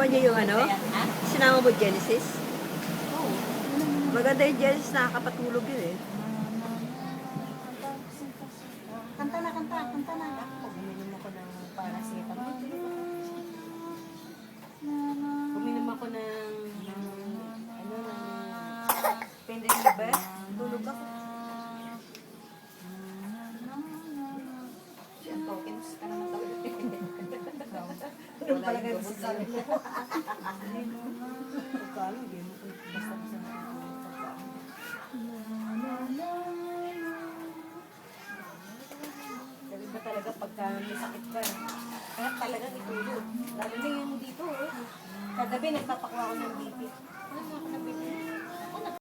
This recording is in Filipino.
Sinama niyo yung ano? Ha? Sinama mo Genesis? Oo. Maganda yung Genesis, nakakapatulog yun eh. Kanta na, kanta. Kanta na. Ako, buminom ako ng paracetamol. Buminom ako ng ano, ng pain reliever. Tulog ako. Siya, tokens ka naman tawag. Wala yung gabot na yun. Pagkalo, hindi mo kung basta-basta na pagkalo. Sabi ba talaga pagka may sakit ka, kaya talagang itulog. Lalo na yung dito, kagabi nagpapakuha ako ng BP. Ano ako na BP?